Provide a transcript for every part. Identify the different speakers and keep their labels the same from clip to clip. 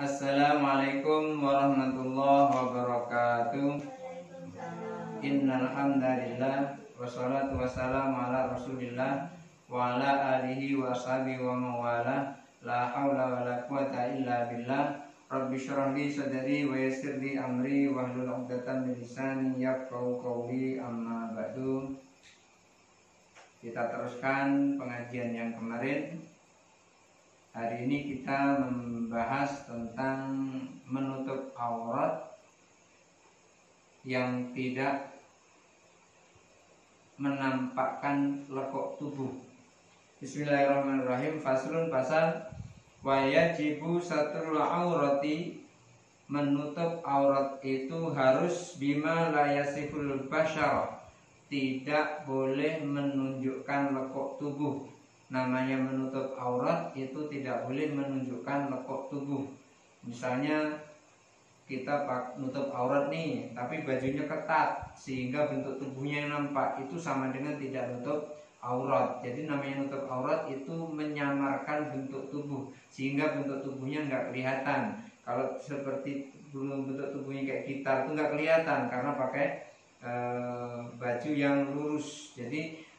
Speaker 1: Assalamualaikum warahmatullahi wabarakatuh. Innal hamdalillah wassalatu wassalamu ala Rasulillah wa ala alihi wa sahbihi wa mawala. La haula wala quwata illa billah. Rabbi shrah li sadri wa yassir li amri wahlul 'uqdatam min lisani yafqahu qawli. Amma ba'du. Kita teruskan pengajian yang kemarin. Hari ini kita membahas tentang menutup aurat yang tidak menampakkan lekuk tubuh. Bismillahirrahmanirrahim. Faslun, pasal wa yajibu satrul aurati, menutup aurat itu harus bima la yasiful basyara, tidak boleh menunjukkan lekuk tubuh. Namanya menutup aurat itu tidak boleh menunjukkan lekuk tubuh. Misalnya kita nutup aurat nih, tapi bajunya ketat sehingga bentuk tubuhnya yang nampak, itu sama dengan tidak nutup aurat. Jadi namanya nutup aurat itu menyamarkan bentuk tubuh sehingga bentuk tubuhnya nggak kelihatan. Kalau seperti belum bentuk tubuhnya kayak gitar itu nggak kelihatan karena pakai baju yang lurus. Jadi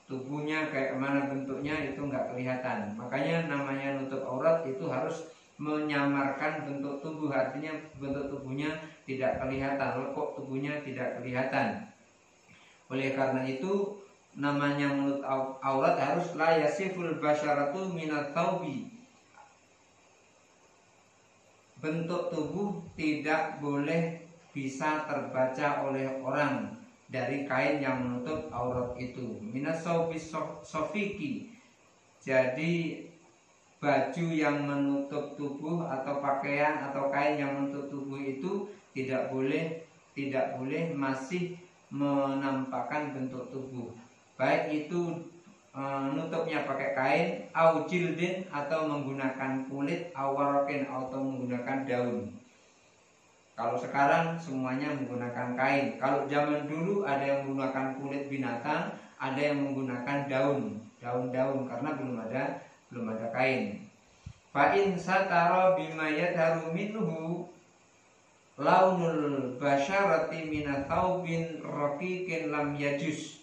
Speaker 1: tubuhnya kayak mana bentuknya itu nggak kelihatan. Makanya namanya nutup aurat itu harus menyamarkan bentuk tubuh, artinya bentuk tubuhnya tidak kelihatan, lekuk tubuhnya tidak kelihatan. Oleh karena itu namanya menutup aurat harus la yasiful basyaratu minat taubi. Bentuk tubuh tidak boleh bisa terbaca oleh orang dari kain yang menutup aurat itu. Minas sofiki, jadi baju yang menutup tubuh atau pakaian atau kain yang menutup tubuh itu tidak boleh masih menampakkan bentuk tubuh. Baik itu nutupnya pakai kain, au jildin, atau menggunakan kulit, au warokin, atau menggunakan daun. Kalau sekarang semuanya menggunakan kain. Kalau zaman dulu ada yang menggunakan kulit binatang, ada yang menggunakan daun-daun karena belum ada kain. Fa in satara bima yadharu minhu launul basyarati minat taubin raqiqin lam yajuz.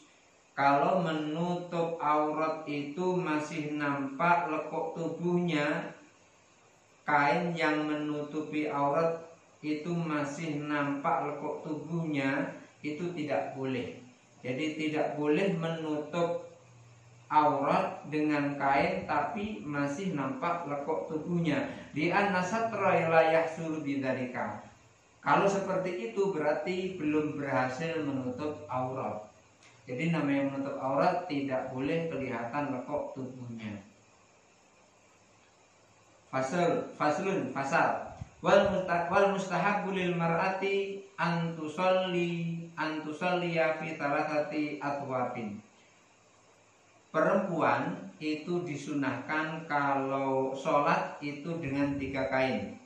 Speaker 1: Kalau menutup aurat itu masih nampak lekuk tubuhnya, kain yang menutupi aurat itu masih nampak lekuk tubuhnya, itu tidak boleh. Jadi tidak boleh menutup aurat dengan kain tapi masih nampak lekuk tubuhnya. Di an-nasatra la yahsul bidzalika. Kalau seperti itu berarti belum berhasil menutup aurat. Jadi namanya menutup aurat tidak boleh kelihatan lekuk tubuhnya. Faslun, fasal. Wal mustahabbu lil mar'ati an tusalliya fi thalathati atwabin. Perempuan itu disunahkan kalau sholat itu dengan 3 kain.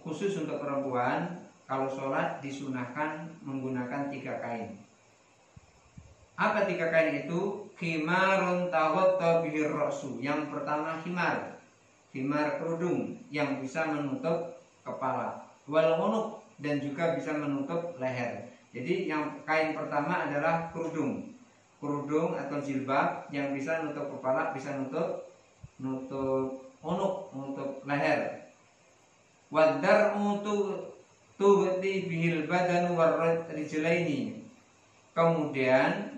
Speaker 1: Khusus untuk perempuan, kalau sholat disunahkan menggunakan 3 kain. Apa 3 kain itu? Khimarun taghatta bihi ra'su. Yang pertama khimar kerudung yang bisa menutup kepala, wal unuq, dan juga bisa menutup leher. Jadi yang kain pertama adalah kerudung atau jilbab yang bisa menutup kepala, bisa menutup unuq, menutup leher. Wadar'u tughti bihil badanu warrijlaini. Kemudian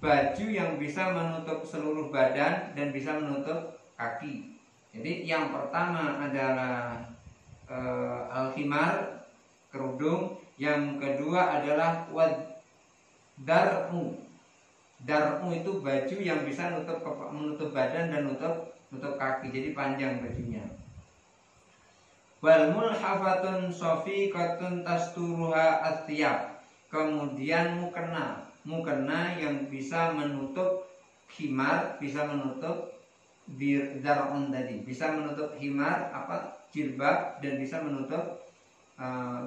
Speaker 1: baju yang bisa menutup seluruh badan dan bisa menutup kaki. Jadi yang pertama adalah al-khimar, kerudung. Yang kedua adalah dar'u. Dar'u itu baju yang bisa menutup badan dan menutup kaki. Jadi panjang bajunya. Wal mulhafatun safiqatun tasturuha athiyab. Kemudian mukena yang bisa menutup khimar, bisa menutup dar'un tadi, bisa menutup khimar jilbab, dan bisa menutup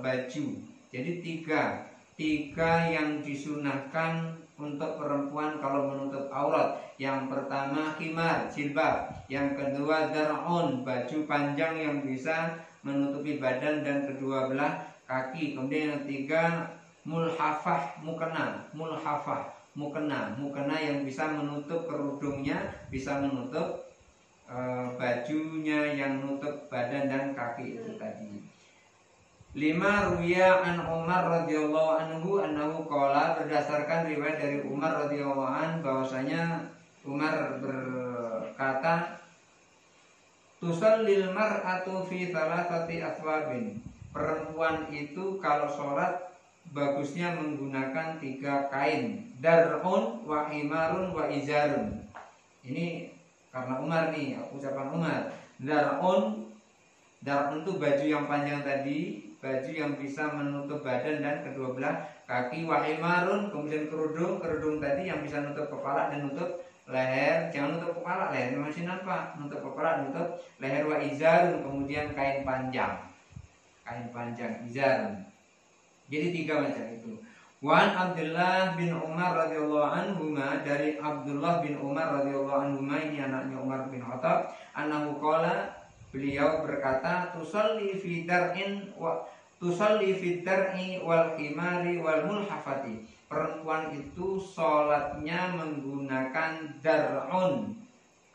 Speaker 1: baju. Jadi tiga yang disunahkan untuk perempuan kalau menutup aurat. Yang pertama khimar, jilbab. Yang kedua dar'un, baju panjang yang bisa menutupi badan dan kedua belah kaki. Kemudian yang ketiga mulhafah, mukena, mulhafah, mukena yang bisa menutup kerudungnya, bisa menutup bajunya yang menutup badan dan kaki itu tadi. 5 ruya an Umar radhiyallahu anhu annahu qala, berdasarkan riwayat dari Umar radhiyallahu an bahwasanya Umar berkata, tusallil mar'atu fi thalathati athwabin, perempuan itu kalau sholat bagusnya menggunakan 3 kain, dar'un wa himarun wa izarun. Ini karena Umar nih, ucapan Umar. Dar'un itu baju yang panjang tadi, baju yang bisa menutup badan dan kedua belah kaki. Wahimarun, kemudian kerudung tadi yang bisa nutup kepala dan nutup leher. Jangan nutup kepala, leher masih nampak. Nutup kepala, nutup leher. Wa izarun, kemudian kain panjang izarun. Jadi 3 macam itu. Wan Abdullah bin Umar radhiyallahu anhuma, dari Abdullah bin Umar radhiyallahu anhuma, ini anaknya Umar bin Khattab, annahu qala, beliau berkata, tusalli fi dar'i wal khimari wal mulhafati, perempuan itu sholatnya menggunakan dar'un,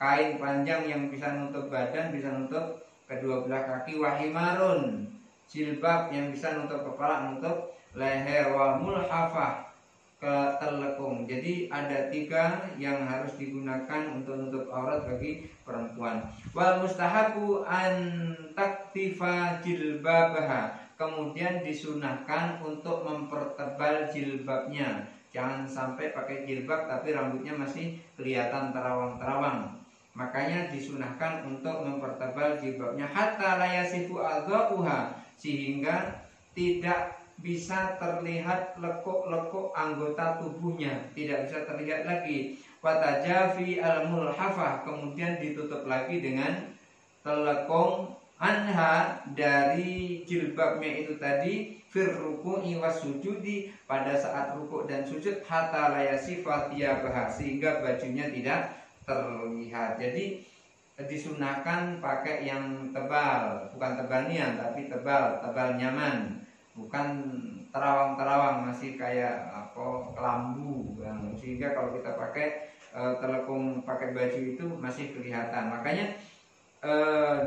Speaker 1: kain panjang yang bisa nutup badan, bisa nutup kedua belah kaki. Wahimarun, jilbab yang bisa nutup kepala, nutup leher. Wal mulhafah, ketelekung. Jadi ada 3 yang harus digunakan untuk nutup aurat bagi perempuan. Wal mustahabu an taktifa jilbabaha, kemudian disunahkan untuk mempertebal jilbabnya. Jangan sampai pakai jilbab tapi rambutnya masih kelihatan terawang-terawang. Makanya disunahkan untuk mempertebal jilbabnya. Hatta la yasifu adha'uha, sehingga tidak bisa terlihat lekuk-lekuk anggota tubuhnya, tidak bisa terlihat lagi. Watajafi al-mulhafah, kemudian ditutup lagi dengan telekung anha, dari jilbabnya itu tadi, fir ruku'i was sujudi, pada saat rukuk dan sujud. Hatta la yasifa thiyabaha, sehingga bajunya tidak terlihat. Jadi disunahkan pakai yang tebal, bukan tebal nian tapi tebal nyaman, bukan terawang-terawang masih kayak kelambu, sehingga kalau kita pakai telekung pakai baju itu masih kelihatan. Makanya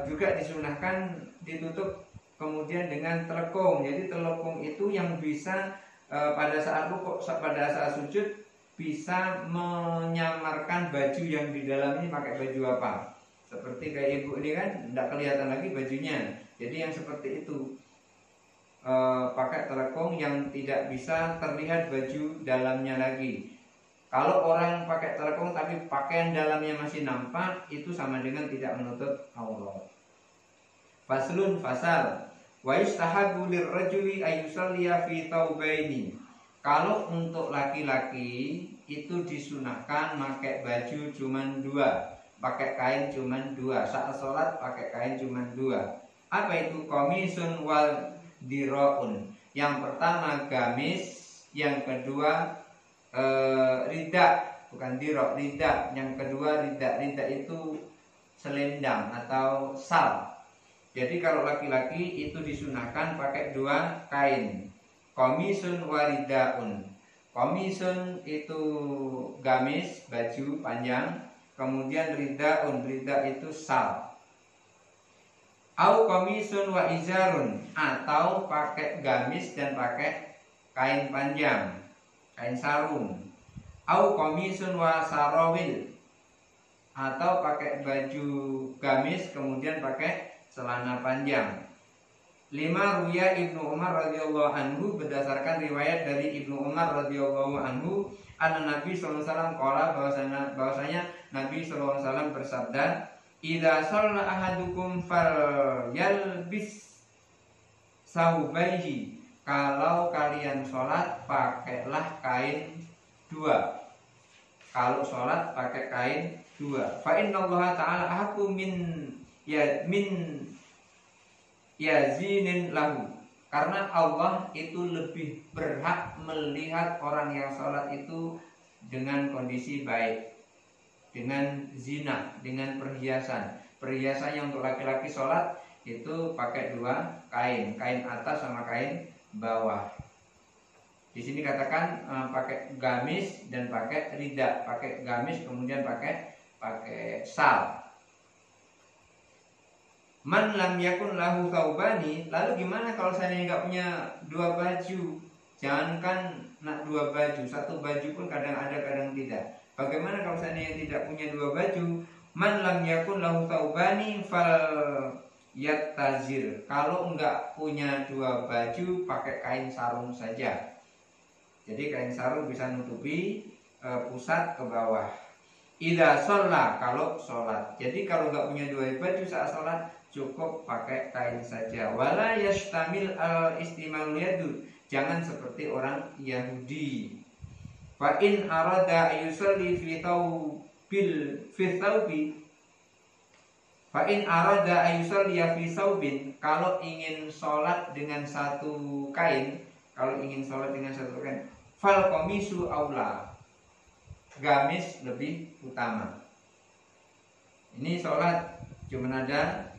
Speaker 1: juga disunahkan ditutup kemudian dengan telekung. Jadi telekung itu yang bisa pada saat rukuk, pada saat sujud bisa menyamarkan baju yang di dalam ini pakai baju apa. Seperti kayak ibu ini kan tidak kelihatan lagi bajunya. Jadi yang seperti itu pakai telekung yang tidak bisa terlihat baju dalamnya lagi. Kalau orang pakai telekung tapi pakaian dalamnya masih nampak, itu sama dengan tidak menutup aurat. Faslun, fasal. Wa yustahabu lirrajuli ayyusalliya fi thawbaini. Kalau untuk laki-laki itu disunahkan pakai baju cuman 2, pakai kain cuman 2. Saat sholat pakai kain cuman 2. Apa itu? Qamisun wal diraun. Yang pertama gamis, yang kedua rida, bukan dirok, rida. Yang kedua rida. Rida itu selendang atau sal. Jadi kalau laki-laki itu disunahkan pakai 2 kain. Qamisun waridaun. Qamisun itu gamis, baju panjang. Kemudian ridaun, rida itu sal. Au qamisun wa izarun, atau pakai gamis dan pakai kain panjang, kain sarung. Au qamisun wa sarawil, atau pakai baju gamis kemudian pakai celana panjang. 5 ruya Ibnu Umar radhiyallahu anhu, berdasarkan riwayat dari Ibnu Umar radhiyallahu anhu, anna Nabi sallallahu alaihi wasallam qala, bahwasanya Nabi sallallahu alaihi wasallam bersabda, idza shalla ahadukum falyalbis saubaihi, kalau kalian sholat pakailah kain 2. Kalau sholat pakai kain 2. Fa innallaha ta'ala ahqqu min yazinin lahu, karena Allah itu lebih berhak melihat orang yang sholat itu dengan kondisi baik, dengan zina, dengan perhiasan. Perhiasannya untuk laki-laki sholat itu pakai dua kain, kain atas sama kain bawah. Di sini katakan pakai gamis dan pakai rida, pakai gamis kemudian pakai sal. Man lam yakun lahu thawbani, lalu gimana kalau saya nggak punya dua baju? Jangankan nak dua baju, satu baju pun kadang ada kadang tidak. Bagaimana kalau saya tidak punya dua baju? Man lam yakun lahu thawbani fal yattazir. Kalau nggak punya dua baju, pakai kain sarung saja. Jadi kain sarung bisa nutupi pusat ke bawah. Idza sholla, kalau sholat. Jadi kalau nggak punya dua baju saat sholat, cukup pakai kain saja. Wala yashtamil al istimal yadu, jangan seperti orang Yahudi. Fa in arada ayusalli fi thawbi fa in arada ayusalli fi thawbin, kalau ingin sholat dengan satu kain, fal qamisu aula, gamis lebih utama. Ini sholat cuma ada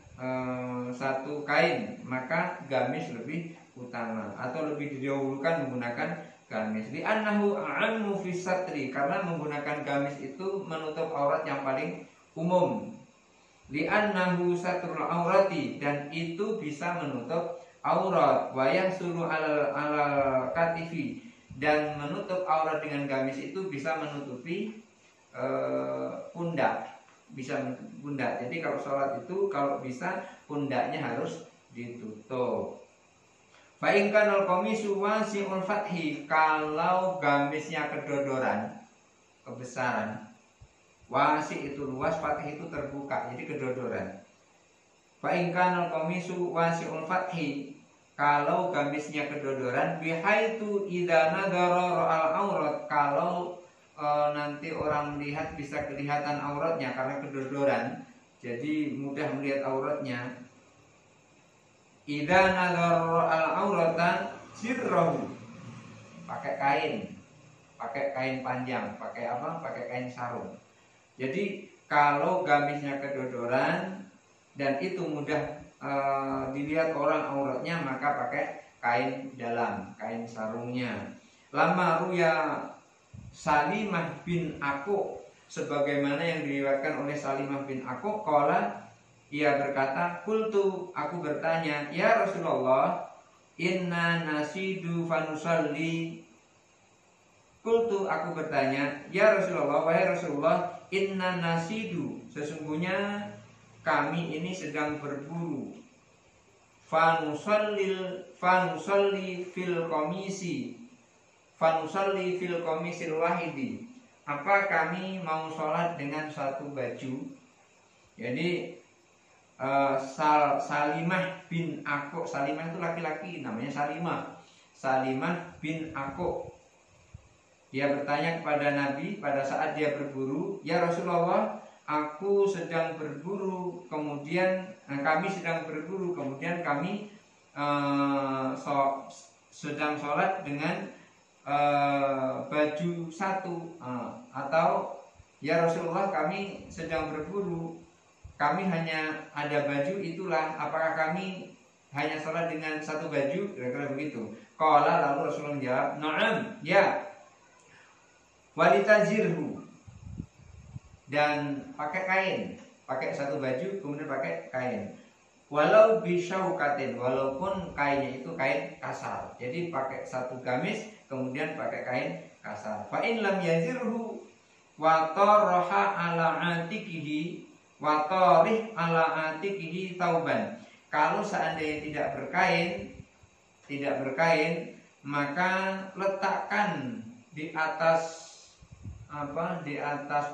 Speaker 1: satu kain, maka gamis lebih utama atau lebih didahulukan menggunakan gamis. Li annahu a'ammu fi satri, karena menggunakan gamis itu menutup aurat yang paling umum. Li annahu satrul aurati, dan itu bisa menutup aurat. Wa yahsulu al katifi, dan menutup aurat dengan gamis itu bisa menutupi pundak, bisa pundak. Jadi kalau sholat itu kalau bisa pundaknya harus ditutup. Fa in kana al-qamisu wasi'ul fathi, kalau gamisnya kedodoran, kebesaran. Wasi itu luas, fathi itu terbuka, jadi kedodoran. Fa in kana al-qamisu wasi'ul fathi, kalau gamisnya kedodoran, bihaitu idza nadara al-aurat, kalau nanti orang melihat bisa kelihatan auratnya karena kedodoran, jadi mudah melihat auratnya. Idza nadara al-auratan sirrahu, pakai kain panjang, pakai apa? Pakai kain sarung. Jadi kalau gamisnya kedodoran dan itu mudah dilihat orang auratnya, maka pakai kain dalam, kain sarungnya. Lama ruya Salimah bin Aku, sebagaimana yang diriwayatkan oleh Salimah bin Aku, qala, ia berkata, qultu, aku bertanya, ya Rasulullah, inna nasidu fanusalli. Qultu, aku bertanya, ya Rasulullah, wahai Rasulullah, inna nasidu, sesungguhnya kami ini sedang berburu. Fanusalli fil komisil wahidi. Apa kami mau sholat dengan satu baju? Jadi Salimah bin Aku, Salimah itu laki-laki, namanya Salimah bin Aku. Dia bertanya kepada Nabi pada saat dia berburu, ya Rasulullah, aku sedang berburu, kemudian kami sedang berburu, kemudian kami sedang sholat dengan baju satu, atau ya Rasulullah, kami sedang berburu, kami hanya ada baju itulah, apakah kami hanya sholat dengan satu baju? Kira-kira begitu. Qala, lalu Rasulullah menjawab, na'am, ya. Walitazirhu, dan pakai kain, pakai satu baju kemudian pakai kain. Walau bisyaukatin, walaupun kainnya itu kain kasar. Jadi pakai satu gamis kemudian pakai kain kasar. Fa in lam yazirhu wa taraha ala atikihi wa tarih ala atikihi tauban. Kalau seandainya tidak berkain, maka letakkan di atas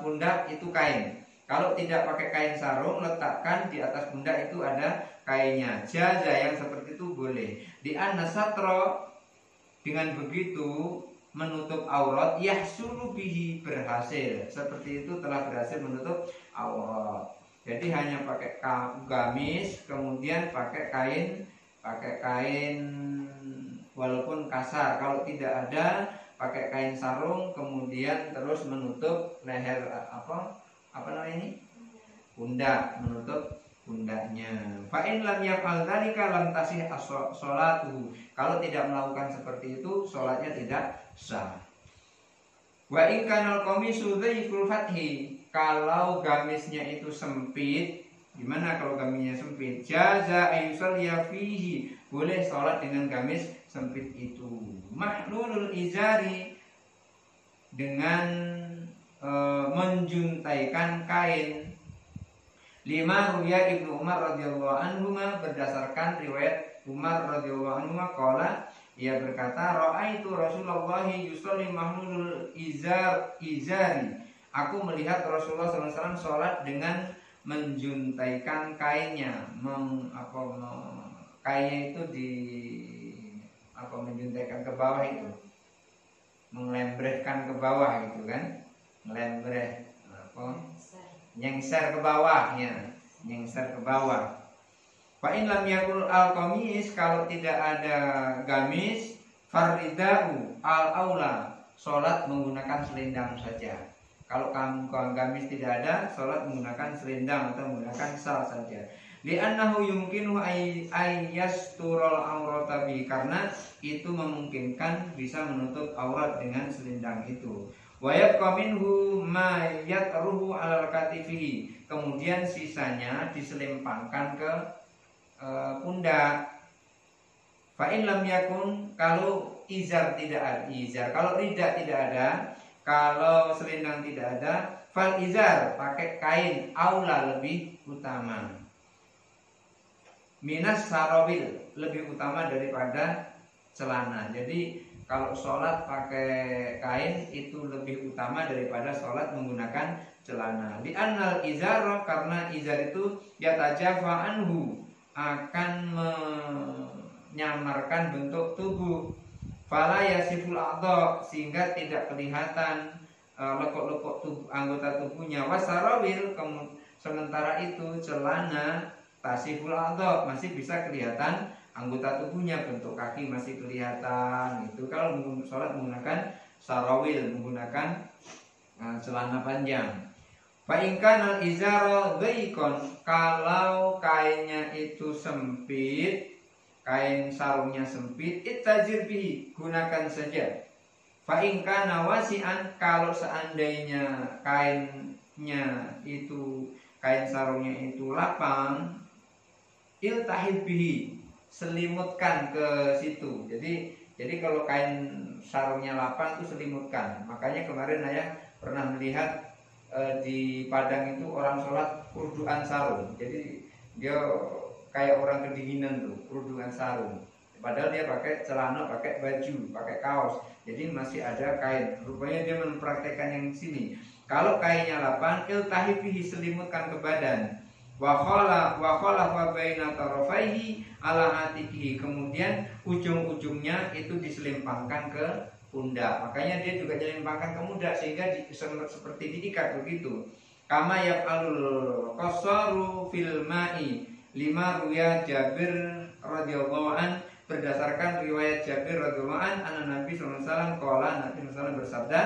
Speaker 1: pundak itu kain. Kalau tidak pakai kain sarung, letakkan di atas pundak itu ada kainnya. Jaza, yang seperti itu boleh. Di anna satro, dengan begitu menutup aurat, yahsulu bihi, berhasil. Seperti itu telah berhasil menutup aurat. Jadi hanya pakai gamis, kemudian pakai kain walaupun kasar. Kalau tidak ada pakai kain sarung, kemudian terus menutup leher apa namanya ini? Pundak, menutup pundaknya. Fa in lam yaf'al dzalika lam tasih sholatuhu. Kalau tidak melakukan seperti itu, sholatnya tidak sah. Wa in kanal qamisu dhaiful fathi, kalau gamisnya itu sempit, gimana kalau gamisnya sempit? Jaza ayusalliya fihi, boleh sholat dengan gamis sempit itu. Mahlulul izari, dengan menjuntaikan kain. Lima ruya Ibnu Umar radhiyallahu anhu, berdasarkan riwayat Umar radhiyallahu anhu qala, ia berkata, ra'aitu Rasulullah yusolli mahlulul izari. Aku melihat Rasulullah SAW sholat dengan menjuntaikan kainnya. Kainnya itu menjuntaikan ke bawah itu, mengelembrehkan ke bawah gitu kan, melembreh nyengser ke bawahnya, nyengser ke bawah. Fa in lam yakul al-qamis, kalau tidak ada gamis, faridau al-aula, sholat menggunakan selendang saja. Kalau gamis tidak ada, sholat menggunakan selendang atau menggunakan sal saja. Li'annahu yumkinu ayyasturul aurata bi, karena itu memungkinkan bisa menutup aurat dengan selendang itu. Wa yabqa minhu ma yatruhu 'alal katifihi, kemudian sisanya diselempangkan ke pundak. Fa in lam yakun, kalau izar tidak ada, kalau rida tidak ada, kalau selendang tidak ada, fal izar, pakai kain, aula, lebih utama. Minas sarawil, lebih utama daripada celana. Jadi kalau sholat pakai kain itu lebih utama daripada sholat menggunakan celana. Li'annal izar, karena izar itu yatajafa anhu, akan menyamarkan bentuk tubuh. Fala yasiful a'dha, sehingga tidak kelihatan lekuk-lekuk anggota tubuhnya. Wasarawil, sementara itu celana tasiful a'dha, masih bisa kelihatan anggota tubuhnya, bentuk kaki masih kelihatan. Itu kalau sholat menggunakan sarawil, menggunakan celana panjang. Fa in kana al-izara dhaikon, kalau kainnya itu sempit, kain sarungnya sempit, ittajir bihi, gunakan saja. Fa in kana wasi'an, kalau seandainya kainnya itu, kain sarungnya itu lapang, iltahib bihi, selimutkan ke situ. Jadi kalau kain sarungnya lapang itu selimutkan. Makanya kemarin saya pernah melihat di Padang itu orang sholat kurduan sarung. Jadi dia kayak orang kedinginan tuh, kurduan sarung. Padahal dia pakai celana, pakai baju, pakai kaos. Jadi masih ada kain. Rupanya dia mempraktekkan yang sini. Kalau kainnya lapang, iltahib bihi, selimutkan ke badan. Wa khala baina tarafaihi ala atikihi, kemudian ujung-ujungnya itu diselempangkan ke pundak. Makanya dia juga dilempangkan ke pundak sehingga seperti diikat begitu. Kama yaf'alul qasaru fil ma'i, lima ruya Jabir radhiyallahu an, berdasarkan riwayat Jabir radhiyallahu an, Nabi sallallahu alaihi wasallam qala, Nabi sallallahu alaihi wasallam bersabda,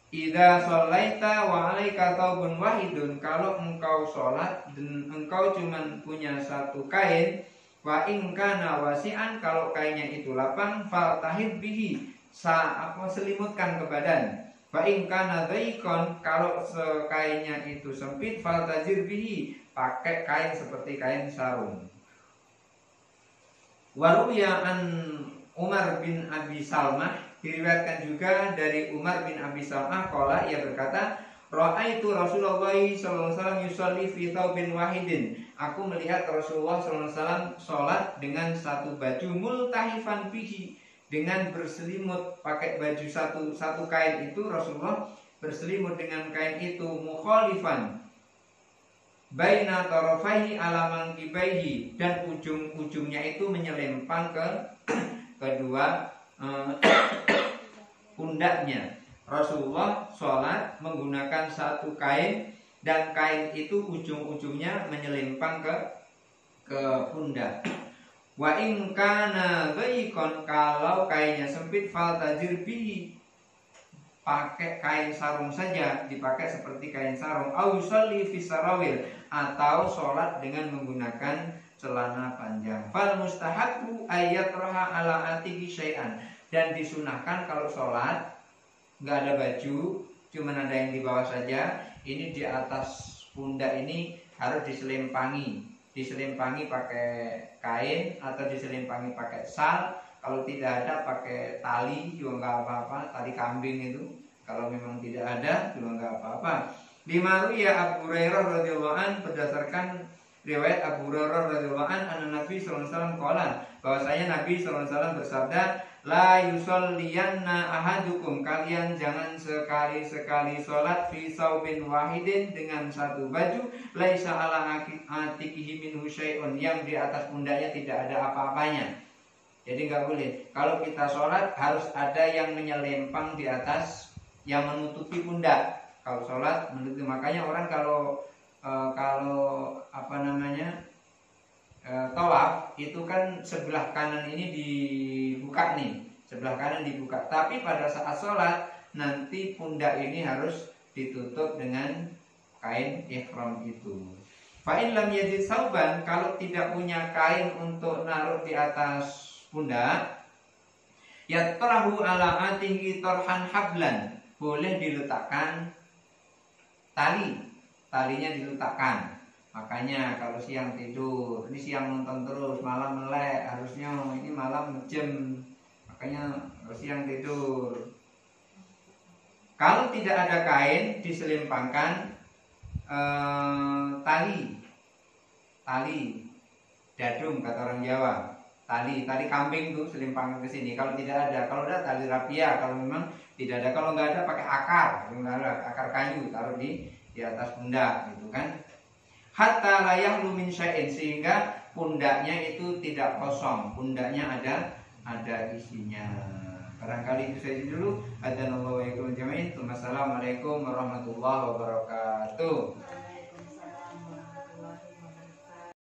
Speaker 1: idza shallaita wa 'alaika thawbun wahidun, kalau engkau sholat dan engkau cuman punya satu kain, wa in kana wasi'an, kalau kainnya itu lapang, faltahib bihi, selimutkan ke badan. Wa in kana dhaikon, kalau kainnya itu sempit, faltajir bihi, pakai kain seperti kain sarung. Wa ruya an Umar bin Abi Salmah, diriwayatkan juga dari Umar bin Abi Salmah qala, ia berkata, ra'aitu Rasulullah sallallahu alaihi wasallam yusalli fi thawbin wahidin, aku melihat Rasulullah sallallahu alaihi wasallam salat dengan satu baju, multahifan bihi, dengan berselimut, pakai baju satu kain itu, Rasulullah berselimut dengan kain itu, mukhalifan baina tarafaihi ala mankibaihi, dan ujung-ujungnya itu menyelempang ke kedua pundaknya. Rasulullah sholat menggunakan satu kain, dan kain itu ujung-ujungnya menyelempang ke pundak. Wa in kana dhaikon, kalau kainnya sempit, faltajir bihi, pakai kain sarung saja, dipakai seperti kain sarung. Au yusalli fi sarawil, atau sholat dengan menggunakan celana panjang. Fal mustahabu ayatraha ala atihi syai'an, dan disunahkan kalau sholat nggak ada baju, cuman ada yang di bawah saja, ini di atas pundak ini harus diselimpangi pakai kain atau diselimpangi pakai sal. Kalau tidak ada pakai tali juga nggak apa-apa, tali kambing itu. Kalau memang tidak ada juga nggak apa-apa. Dimaruya Abu Hurairah radhiyallahu an, berdasarkan riwayat Abu Hurairah radhiyallahu an, Nabi sallallahu alaihi wasallam qala, bahwasanya Nabi sallallahu alaihi wasallam bersabda, la yusolliyanna ahadukum, kalian jangan sekali-sekali sholat fi saubin wahidin, dengan satu baju, laisa ala atikihi minhu syai'un, yang di atas pundaknya tidak ada apa-apanya. Jadi nggak boleh kalau kita sholat harus ada yang menyelempang di atas, yang menutupi pundak. Kalau sholat menutupi, makanya orang kalau tawaf itu kan sebelah kanan ini dibuka nih, sebelah kanan dibuka. Tapi pada saat sholat nanti pundak ini harus ditutup dengan kain ihram itu. Fa'in lam yajid sauban, kalau tidak punya kain untuk naruh di atas pundak, yatrahu ala atihi tarhan hablan, boleh diletakkan talinya diletakkan. Makanya kalau siang tidur, ini siang nonton terus, malam melek, harusnya ini malam ngejem, makanya kalau siang tidur. Kalau tidak ada kain, diselimpangkan tali dadung kata orang Jawa. Tali kambing tuh selimpangkan ke sini. Kalau tidak ada, kalau ada tali rapia. Kalau memang tidak ada, kalau nggak ada pakai akar kayu, taruh di atas pundak, gitu kan. Hatta layah lumin syai'in, sehingga pundaknya itu tidak kosong, pundaknya ada isinya. Barangkali itu saja dulu. Assalamualaikum warahmatullahi wabarakatuh.